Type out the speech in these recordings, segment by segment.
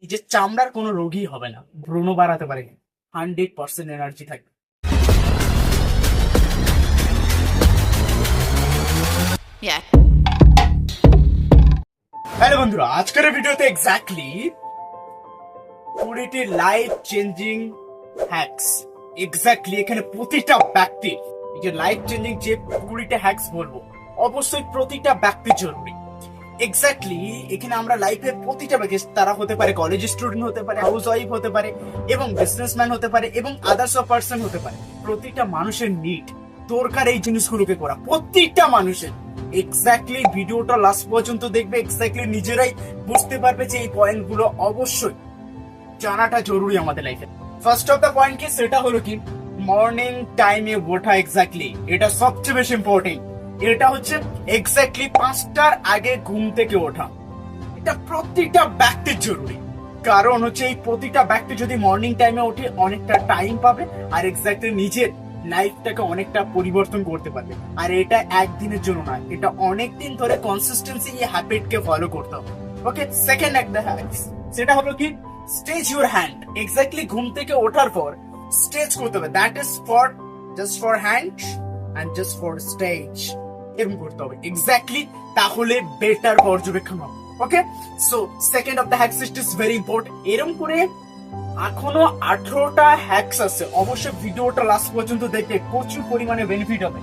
নিজের চামড়ার কোনো রোগই হবে না, ব্রণ বাড়াতে পারে, 100% এনার্জি থাকবে। হ্যালো বন্ধুরা, আজকের ভিডিওতে এক্স্যাক্টলি 20টি লাইফ চেঞ্জিং হ্যাকস। এক্স্যাক্টলি এখানে প্রতিটা ব্যক্তির যে লাইফ চেঞ্জিং যে 20টা হ্যাকস বলবো, অবশ্যই প্রতিটা ব্যক্তির জরুরি। এক্স্যাক্টলি এখানে আমরা লাইফের প্রতিটা ব্যক্তি, তারা হতে পারে কলেজ স্টুডেন্ট, হতে পারে হাউস ওয়াইফ, হতে পারে এবং বিজনেসম্যান হতে পারে এবং আদার্স অফ পার্সন হতে পারে। প্রতিটা মানুষের নিড দরকার এই জিনিসগুলোকে করা, প্রত্যেকটা মানুষের। এক্স্যাক্টলি ভিডিওটা লাস্ট পর্যন্ত দেখবে, এক্স্যাক্টলি নিজেরাই বুঝতে পারবে যে এই পয়েন্টগুলো অবশ্যই জানাটা জরুরি আমাদের লাইফে। ফার্স্ট অফ দ্য পয়েন্ট কি, সেটা হলো কি মর্নিং টাইমে ওঠা। এক্স্যাক্টলি এটা সবচেয়ে বেশি ইম্পর্টেন্ট। এটা হচ্ছে এক্স্যাক্টলি 5টার আগে ঘুম থেকে ওঠা। এটা প্রতিটা ব্যক্তির জরুরি, কারণ হচ্ছে এই প্রতিটা ব্যক্তি যদি মর্নিং টাইমে ওঠে অনেকটা টাইম পাবে আর এক্স্যাক্টলি নিজের লাইফটাকে অনেকটা পরিবর্তন করতে পারবে। আর এটা একদিনের জন্য নয়, এটা অনেকদিন ধরে কনসিস্টেন্সি এই হ্যাবিটকে ফলো করতে হবে। ওকে, সেকেন্ড একটা হ্যাবিট, সেটা হলো কি স্ট্রেচ ইউর হ্যান্ড। এক্স্যাক্টলি ঘুম থেকে ওঠার পর স্ট্রেচ করতে হবে। That is for just for hand and just for stretch. এরকম করতে হবে এক্স্যাক্টলি, তাহলে বেটার পর্যবেক্ষণ হবে। Okay, so second of the hacks is very important. এরকম করে এখনো 18টা হ্যাকস আছে, অবশ্যই ভিডিওটা লাস্ট পর্যন্ত দেখে প্রচুর পরিমাণে বেনিফিট হবে।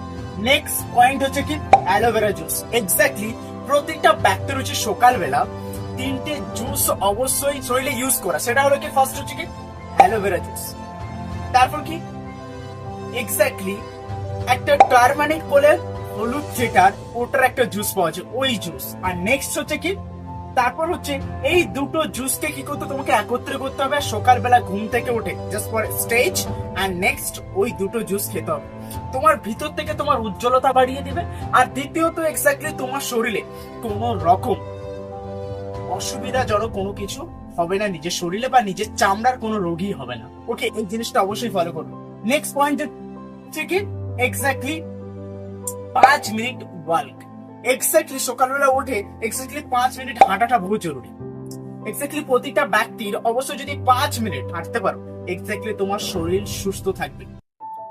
নেক্সট পয়েন্ট হচ্ছে কি অ্যালোভেরা জুস। এক্স্যাক্টলি প্রত্যেকটা ব্যক্তির হচ্ছে সকালবেলা 3টে জুস অবশ্যই শরীরে ইউজ করা। সেটা হলো কি ফার্স্ট হচ্ছে কি অ্যালোভেরা জুস, তারপর কি এক্স্যাক্টলি একটা টারমারিক বলে হলুদ যেটার, ওটার একটা জুস পাওয়া যায়, ওই জুস। আর নেক্সট হচ্ছে কি, তারপর হচ্ছে এই দুটো জুসকে কি করতে, তোমাকে একত্রে করতে হবে সকালবেলা ঘুম থেকে উঠে জাস্ট ফর স্টেজ। আর নেক্সট ওই দুটো জুস খেতে হবে, তোমার ভিতর থেকে তোমার উজ্জ্বলতা বাড়িয়ে দিবে। আর দ্বিতীয়ত এক্স্যাক্টলি তোমার শরীরে কোনো রকম অসুবিধাজনক কোনো কিছু হবে না, নিজের শরীরে বা নিজের চামড়ার কোনো রোগই হবে না। ওকে, এই জিনিসটা অবশ্যই ফলো করবে। নেক্সট পয়েন্ট হচ্ছে কি এক্স্যাক্টলি 5 মিনিট ওয়াক। এক্স্যাক্টলি সকালবেলা উঠে এক্স্যাক্টলি 5 মিনিট হাঁটাটা বহুত জরুরি। এক্স্যাক্টলি প্রতিটা ব্যক্তির অবশ্যই যদি 5 মিনিট হাঁটতে পারো, এক্স্যাক্টলি তোমার শরীর সুস্থ থাকবে,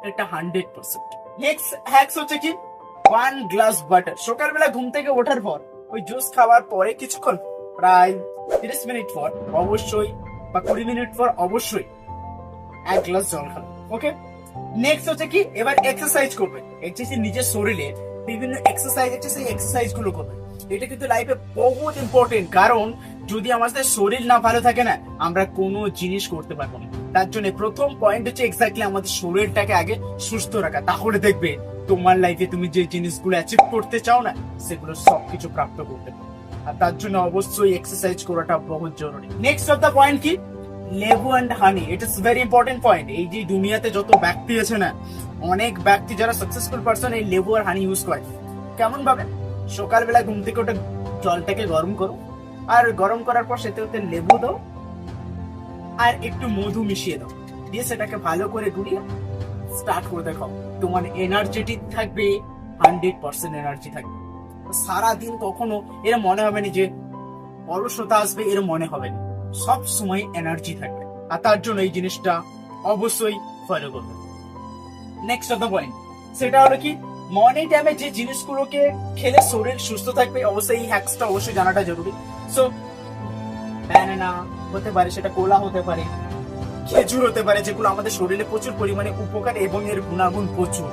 এটা 100%। নেক্সট হ্যাকস হচ্ছে কি 1 গ্লাস বাটার। সকালবেলা ঘুম থেকে ওঠার পর ওই জুস খাওয়ার পরে কিছুক্ষণ, প্রায় 30 মিনিট পর অবশ্যই বা 20 মিনিট পর অবশ্যই 1 গ্লাস জল খাবে। ওকে, নেক্সট হচ্ছে কি এবার এক্সারসাইজ করবে। এক্সারসাইজ নিজের শরীরে বিভিন্ন এক্সারসাইজ আছে, সেই এক্সারসাইজ গুলো করবে। এটা কিন্তু লাইফে বহুত ইম্পর্টেন্ট, কারণ যদি আমাদের শরীর না ভালো থাকে না, আমরা কোনো জিনিস করতে পারবো না। তার জন্য প্রথম পয়েন্ট হচ্ছে এক্স্যাক্টলি আমাদের শরীরটাকে আগে সুস্থ রাখা। তাহলে দেখবে তোমার লাইফে তুমি যে জিনিসগুলো অ্যাচিভ করতে চাও না, সেগুলো সবকিছু প্রাপ্ত করতে পারবে। আর তার জন্য অবশ্যই এক্সারসাইজ করাটা বহুত জরুরি। নেক্সট অফ দ্য পয়েন্ট কি লেবু and honey. It is very important point. এই যে দুনিয়াতে যত ব্যক্তি আছে না, অনেক ব্যক্তি যারা সাকসেসফুল পারসন এই লেবু আর হানি ইউজ করে। কেমন ভাবে, সকালবেলা ঘুম থেকে ওটা জলটাকে গরম করো, আর গরম করার পর সেটাতে লেবু দাও আর একটু মধু মিশিয়ে দাও, দিয়ে সেটাকে ভালো করে গুলিয়ে স্টার্ট করে দেখো। তোমার এনার্জেটিক থাকবে, 100% এনার্জি থাকবে। সারাদিন কখনো এর মনে হবে না যে অলসতা আসবে, এর মনে হবে না, সব সময় এনার্জি থাকবে। আর তার জন্য এই জিনিসটা অবশ্যই ফলো করবে। নেক্সট অফ দ্য পয়েন্ট, সেটা হলো কি মর্নিং টাইমে যে জিনিসগুলোকে খেলে শরীর সুস্থ থাকবে, অবশ্যই এই হ্যাকসটা অবশ্যই জানাটা জরুরি। সো ব্যানানা হতে পারে, সেটা কোলা হতে পারে, খেজুর হতে পারে, যেগুলো আমাদের শরীরে প্রচুর পরিমাণে উপকার এবং এর গুণাগুণ প্রচুর।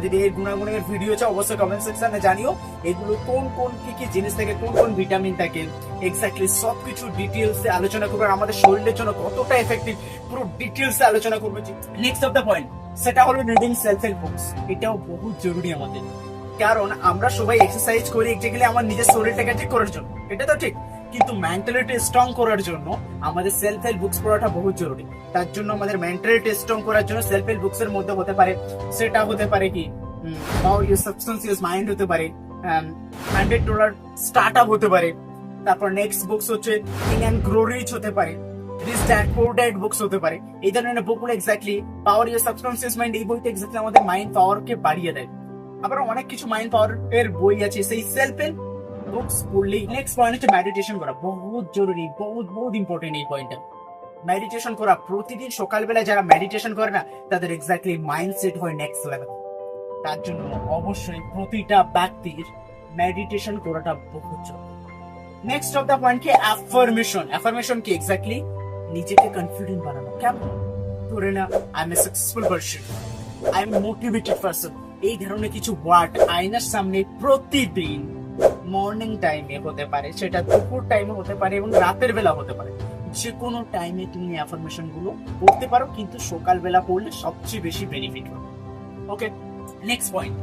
যদি এর গুণাগুণের ভিডিও চাও অবশ্যই কমেন্ট সেকশনে জানিও। এগুলো কোন কোন কি জিনিস থাকে, কোন কোন ভিটামিন থাকে, এক্স্যাক্টলি সবকিছু ডিটেলসে আলোচনা করবো। আমাদের শরীরের জন্য কতটা এফেক্টিভ পুরো ডিটেলসে আলোচনা করবো। নেক্সট অফ দ্য পয়েন্ট, সেটা হলো রিডিং সেলফ হেল্প বুকস। এটাও বহুত জরুরি আমাদের, কারণ আমরা সবাই এক্সারসাইজ করি এক্স্যাক্টলি আমার নিজের শরীরটাকে ঠিক করার জন্য, এটা তো ঠিক, কিন্তু মেন্টালিটি স্ট্রং করার জন্য আমাদের সেলফ হেল্প বুকস পড়াটা বহুত জরুরি। তার জন্য আমাদের মেন্টালিটি স্ট্রং করার জন্য সেলফ হেল্প বুকস এর মধ্যে হতে পারে, সেটা হতে পারে কি পাওয়ার ইউর সাবস্টেন্সিয়াস মাইন্ড হতে পারে, $100 স্টার্টআপ হতে পারে। তারপর নেক্সট বুকস হচ্ছে থিঙ্ক অ্যান্ড গ্রো রিচ হতে পারে, rich dad poor dad books হতে পারে। এই ধরনের বুকগুলো exactly power your subconscious mind, এই বইটা এক্স্যাক্টলি আমাদের মাইন্ড পাওয়ারকে বাড়িয়ে দেয়। আবার অনেক কিছু মাইন্ড পাওয়ার এর বই আছে, সেই সেলফ হেল্প বুকস পড়লেই। নেক্সট পয়েন্ট হচ্ছে মেডিটেশন করা, বহুত জরুরি, বহুত ইম্পর্টেন্ট এই পয়েন্টটা। মেডিটেশন করা, প্রতিদিন সকালবেলা যারা মেডিটেশন করে না তাদের এক্স্যাক্টলি মাইন্ডসেট হয় নেক্সট লেভেল। তার জন্য অবশ্যই প্রতিটা ব্যক্তির মেডিটেশন করাটা বহুত জরুরি। নেক্সট অফ দ্য পয়েন্ট কি অ্যাফার্মেশন। অ্যাফার্মেশন কি এক্স্যাক্টলি নিজেকে কনফিডেন্ট বানানো। কেমন ধরে না, I M a successful person, I am motivated person, এই ধরনের কিছু ওয়ার্ড আয়নার সামনে প্রতিদিন মর্নিং টাইমে হতে পারে, সেটা দুপুর টাইমে হতে পারে এবং রাতের বেলা হতে পারে, যে কোনো টাইমে তুমি অ্যাফার্মেশন গুলো করতে পারো, কিন্তু সকালবেলা পড়লে সবচেয়ে বেশি বেনিফিট হবে। ওকে, নেক্সট পয়েন্ট।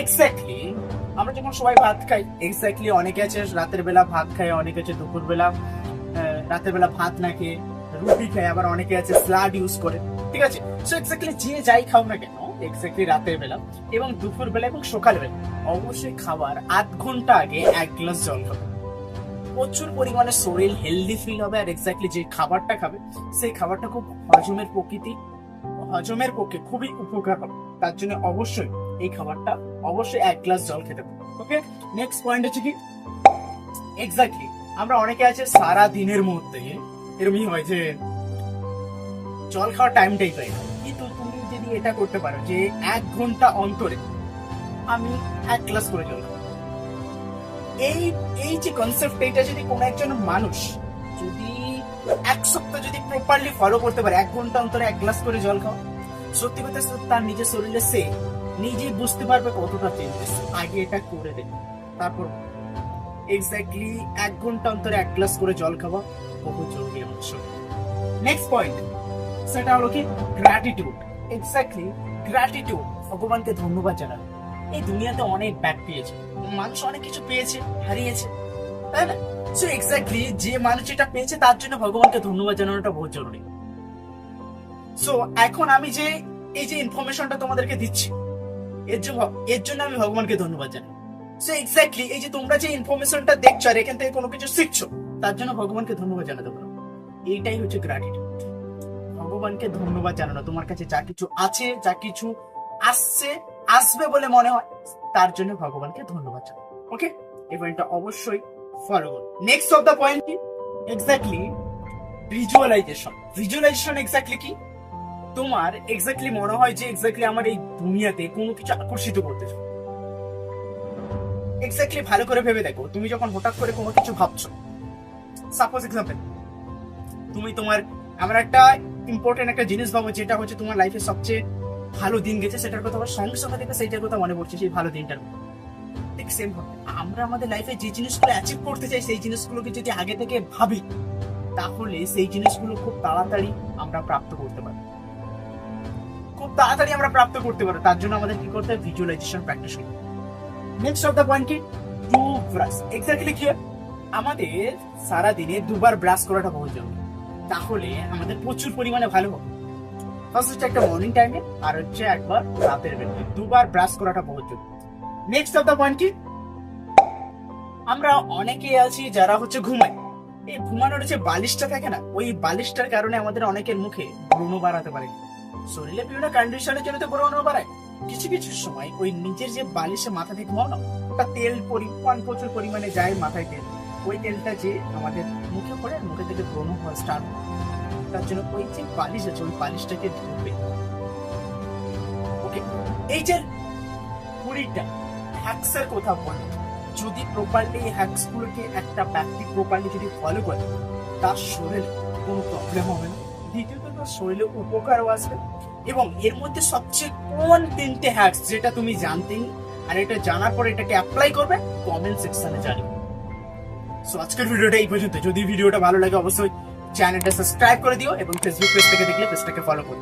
এক্স্যাক্টলি আমরা যখন সবাই ভাত খাই, এক্স্যাক্টলি অনেকে আছে রাতের বেলা ভাত খায়, অনেকে আছে দুপুর বেলা রাতের বেলা ভাত না খেয়ে রুটি খায়, আবার অনেকে আছে স্লাড ইউজ করে, ঠিক আছে। সো এক্স্যাক্টলি যে যাই খাও না কেন, এক্স্যাক্টলি রাতের বেলা এবং দুপুর বেলা এবং সকালবেলা অবশ্যই খাবার 8 ঘন্টা আগে 1 গ্লাস জল খাবে। প্রচুর পরিমাণে শরীর হেলদি ফিল হবে, আর এক্স্যাক্টলি যে খাবারটা খাবে সেই খাবারটা খুব হজমের পক্ষে খুবই উপকার হবে। তার জন্য অবশ্যই এই খাবারটা অবশ্যই 1 গ্লাস জল খেতে হবে। ওকে, নেক্সট পয়েন্ট হচ্ছে কি এক্স্যাক্টলি আমরা অনেকে আছে সারা দিনের মধ্যে এরকমই হয় যে জল খাওয়ার টাইমটাই পাই না, কিন্তু তুমি যদি এটা করতে পারো যে 1 ঘন্টা অন্তরে আমি 1 গ্লাস করে জল খাবো, এই যে কনসেপ্ট, এটা যদি কোনো একজন মানুষ যদি 1 সপ্তাহ যদি প্রপারলি ফলো করতে পারে, 1 ঘন্টা অন্তরে 1 গ্লাস করে জল খাও, সত্যি কথা তার নিজের শরীরে সে নিজেই বুঝতে পারবে কতটা চেঞ্জেস। আগে এটা করে দেবে, তারপর এক্স্যাক্টলি 1 ঘন্টা অন্তরে 1 গ্লাস করে জল খাওয়া বহুত জরুরি অংশ। নেক্সট পয়েন্ট সেটা হলো কি গ্র্যাটিটিউড। এক্স্যাক্টলি গ্র্যাটিটিউড, ভগবানকে ধন্যবাদ জানানো। এই দুনিয়াতে অনেক ব্যাড পেয়েছে, মানুষ অনেক কিছু পেয়েছে, হারিয়েছে, তাই না? সো এক্স্যাক্টলি যে মানুষ এটা পেয়েছে তার জন্য ভগবানকে ধন্যবাদ জানানোটা বহুত জরুরি। সো এখন আমি যে এই যে ইনফরমেশনটা তোমাদেরকে দিচ্ছি, এর জন্য আমি ভগবানকে ধন্যবাদ জানাই। সো এক্স্যাক্টলি এই যে তোমরা যে ইনফরমেশনটা দেখছো আর এখান থেকে কোনো কিছু শিখছো, তার জন্য ভগবানকে ধন্যবাদ জানাতে পারো। এইটাই হচ্ছে গ্র্যাটিটিউড, ভগবানকে ধন্যবাদ জানানো। তোমার কাছে যা কিছু আছে, যা কিছু আসবে বলে মনে হয়, তার জন্য ভগবানকে ধন্যবাদ জানাও। ওকে, এই পয়েন্টটা অবশ্যই ফলো করো। নেক্সট অফ দ্য পয়েন্ট কি এক্স্যাক্টলি ভিজুয়ালাইজেশন এক্স্যাক্টলি কি তোমার এক্স্যাক্টলি মনে হয় যে এক্স্যাক্টলি আমার এই দুনিয়াতে কোনো কিছু আকর্ষিত করতেছে। এক্স্যাক্টলি ভালো করে ভেবে দেখো, তুমি যখন হঠাৎ করে কোনো কিছু ভাবছো, সাপোজ এক্সাম্পল তুমি তোমার আমার একটা ইম্পর্টেন্ট একটা জিনিস ভাবো, যেটা হচ্ছে তোমার লাইফে সবচেয়ে ভালো দিন গেছে, সেটার কথা আবার সঙ্গে সঙ্গে দেখে সেইটার কথা মনে পড়ছে, সেই ভালো দিনটার। ঠিক সেম ভাবে আমরা আমাদের লাইফে যে জিনিসগুলো অ্যাচিভ করতে চাই, সেই জিনিসগুলোকে যদি আগে থেকে ভাবি, তাহলে সেই জিনিসগুলো খুব তাড়াতাড়ি আমরা প্রাপ্ত করতে পারি। তার জন্য আমাদের কি করতে হবে? ভিজুয়ালাইজেশন প্র্যাকটিস করতে। নেক্সট অফ দ্য পয়েন্ট কি টু ব্রাশ। এক্স্যাক্টলি কি আমাদের সারা দিনে 2 বার ব্রাশ করাটা বহুত জরুরি, তাহলে আমাদের প্রচুর পরিমাণে ভালো হবে। ফার্স্ট হচ্ছে একটা মর্নিং টাইমে, আর হচ্ছে একবার রাতের বেলা, 2 বার ব্রাশ করাটা বহুত জরুরি। নেক্সট অফ দ্য পয়েন্ট কি আমরা অনেকে আছি যারা হচ্ছে ঘুমায়, এই ঘুমানোর যে বালিশটা থাকে না, ওই বালিশটার কারণে আমাদের অনেকের মুখে ব্রণ বাড়াতে পারে। শরীরে বিভিন্ন কন্ডিশনের জন্য তো ব্রণ বাড়ায়, কিছু কিছু সময় ওই নিচের যে বালিশে মাথা থেকে ঘুমাও না, ওটা তেল প্রচুর পরিমাণে যায় মাথায়, তেল, ওই তেলটা যে আমাদের মুখে পড়ে, মুখে থেকে ব্রণ হওয়া স্টার্ট হয়। তার জন্য ওই যে বালিশ আছে, ওই বালিশটাকে ধুবে। ওকে, এই যে 20টা হ্যাক্সের কথা বলে, যদি প্রপারলি এই হ্যাক্স গুলোকে একটা ব্যক্তি প্রপারলি যদি ফলো করে, তার শরীরে কোনো প্রবলেম হবে না, দ্বিতীয়ত তার শরীরে উপকারও আসবে। এবং এর মধ্যে সবচেয়ে কমন 3টে হ্যাক্স যেটা তুমি জানতেই, আর এটা জানার পর এটাকে অ্যাপ্লাই করবে, কমেন্ট সেকশনে জানিও। সো আজকের ভিডিওটা এই পর্যন্ত। যদি ভিডিওটা ভালো লাগে অবশ্যই চ্যানেলটা সাবস্ক্রাইব করে দিও এবং ফেসবুক পেজ থেকে দেখলে পেজটাকে ফলো করো।